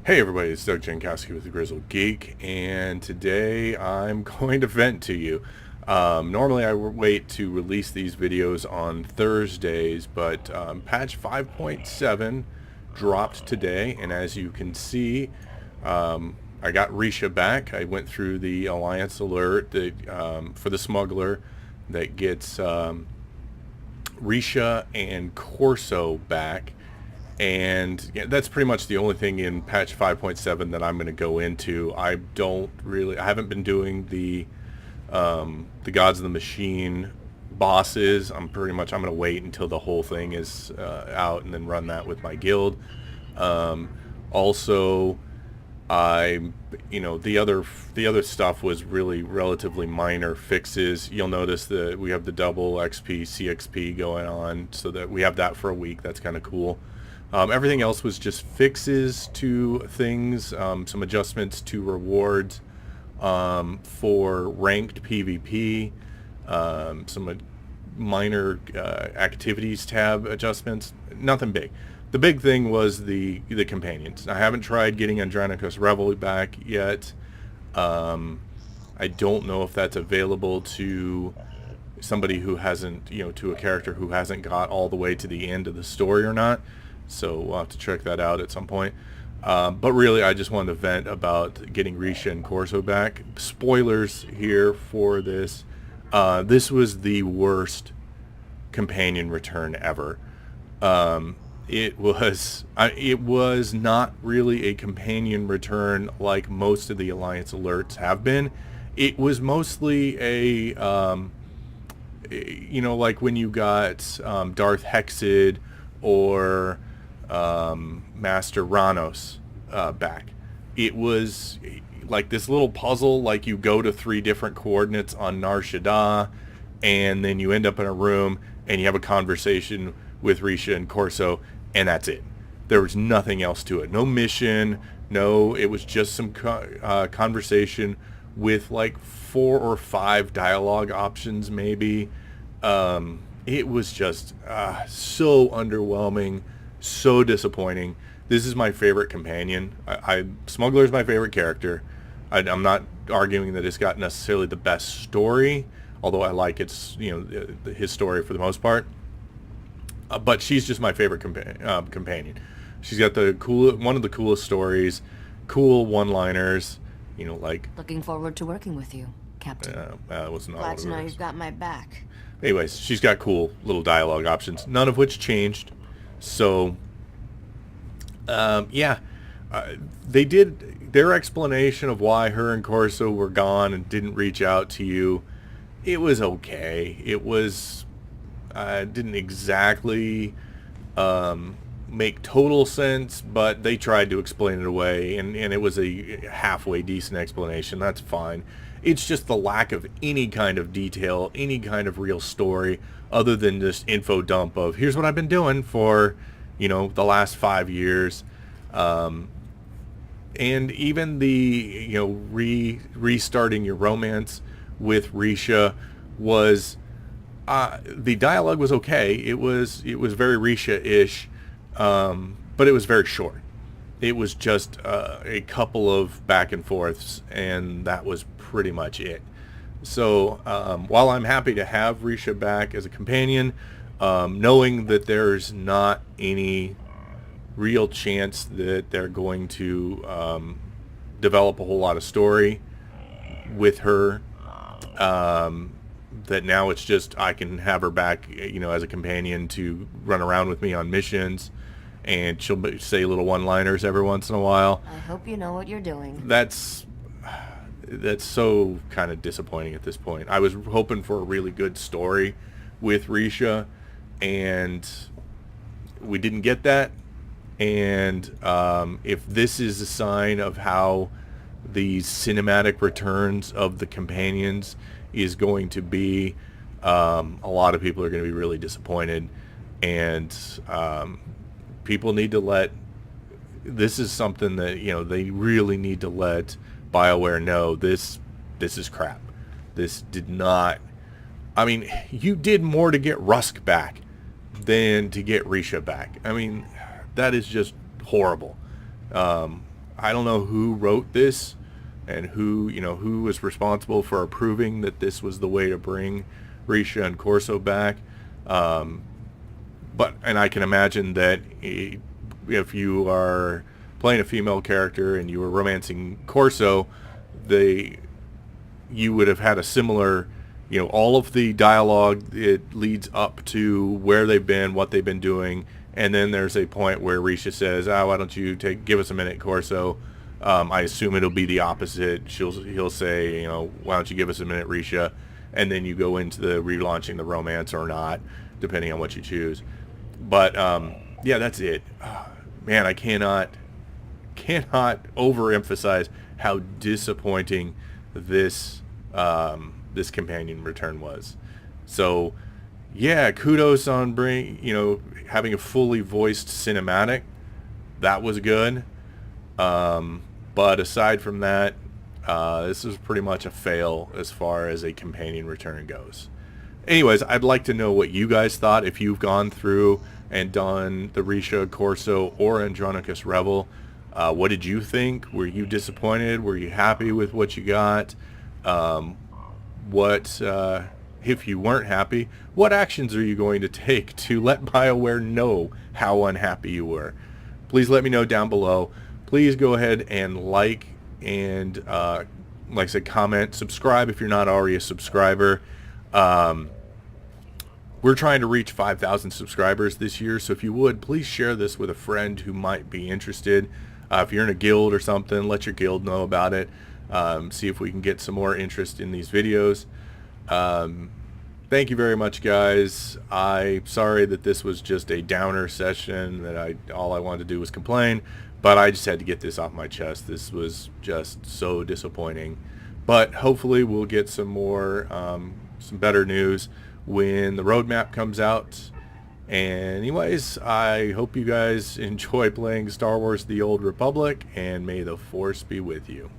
Hey everybody, it's Doug Jankowski with the Grizzled Geek, and today I'm going to vent to you. Normally I wait to release these videos on Thursdays, but patch 5.7 dropped today, and as you can see, I got Risha back. I went through the Alliance alert that, for the smuggler that gets Risha and Corso back. And yeah, that's pretty much the only thing in patch 5.7 that I'm going to go into. I haven't been doing the Gods of the Machine bosses. I'm going to wait until the whole thing is out and then run that with my guild. Also, the other stuff was really relatively minor fixes. You'll notice that we have the double XP CXP going on, so that we have that for a week. That's kind of cool. Everything else was just fixes to things, some adjustments to rewards for ranked PvP, some minor activities tab adjustments. Nothing big. The big thing was the companions. I haven't tried getting Andronicus Revel back yet. I don't know if that's available to somebody who hasn't, to a character who hasn't got all the way to the end of the story or not. So we'll have to check that out at some point. But really, I just wanted to vent about getting Risha and Corso back. Spoilers here for this. This was the worst companion return ever. It was not really a companion return like most of the Alliance alerts have been. It was mostly like when you got Darth Hexid or Master Ranos back. It was like this little puzzle, like you go to 3 different coordinates on Nar Shaddaa, and then you end up in a room and you have a conversation with Risha and Corso, and that's it. There was nothing else to it. No mission, it was just some conversation with like 4 or 5 dialogue options maybe. It was just so underwhelming, so disappointing. This is my favorite companion. Smuggler is my favorite character. I'm not arguing that it's got necessarily the best story, although I like his story for the most part. But she's just my favorite companion. She's got one of the coolest stories, cool one-liners. Looking forward to working with you, Captain. That was not Glad what to it know was. you've got my back. Anyways, she's got cool little dialogue options, none of which changed. So, they did their explanation of why her and Corso were gone and didn't reach out to you. It was okay. It was didn't exactly make total sense, but they tried to explain it away, and it was a halfway decent explanation. That's fine. It's just the lack of any kind of detail, any kind of real story, other than just info dump of here's what I've been doing for, the last 5 years. And even the, restarting your romance with Risha was, the dialogue was okay. It was very Risha-ish, but it was very short. It was just a couple of back and forths, and that was pretty much it. So while I'm happy to have Risha back as a companion, knowing that there's not any real chance that they're going to develop a whole lot of story with her, that now it's just I can have her back, as a companion to run around with me on missions, and she'll say little one-liners every once in a while. I hope you know what you're doing. That's so kind of disappointing at this point. I was hoping for a really good story with Risha, and we didn't get that. And if this is a sign of how the cinematic returns of the companions is going to be, a lot of people are going to be really disappointed, and people need to this is something that they really need to let BioWare know this is crap. This did not. I mean, you did more to get Rusk back than to get Risha back. I mean, that is just horrible. I don't know who wrote this and who was responsible for approving that this was the way to bring Risha and Corso back. And I can imagine that if you are playing a female character and you were romancing Corso, you would have had a similar, all of the dialogue, it leads up to where they've been, what they've been doing, and then there's a point where Risha says, why don't you give us a minute, Corso. I assume it'll be the opposite. He'll say, why don't you give us a minute, Risha, and then you go into the relaunching the romance or not, depending on what you choose. But yeah, that's it. Man, I cannot overemphasize how disappointing this companion return was. So yeah, kudos on having a fully voiced cinematic. That was good. But aside from that, this is pretty much a fail as far as a companion return goes. Anyways, I'd like to know what you guys thought if you've gone through and done the Risha, Corso, or Andronicus Rebel. What did you think? Were you disappointed? Were you happy with what you got? If you weren't happy, what actions are you going to take to let BioWare know how unhappy you were? Please let me know down below. Please go ahead and like and, like I said, comment, subscribe if you're not already a subscriber. We're trying to reach 5,000 subscribers this year, so if you would, please share this with a friend who might be interested. If you're in a guild or something, let your guild know about it. See if we can get some more interest in these videos. Thank you very much, guys. I'm sorry that this was just a downer session, that all I wanted to do was complain, but I just had to get this off my chest. This was just so disappointing. But hopefully we'll get some more, some better news when the roadmap comes out. And anyways, I hope you guys enjoy playing Star Wars: The Old Republic, and may the Force be with you.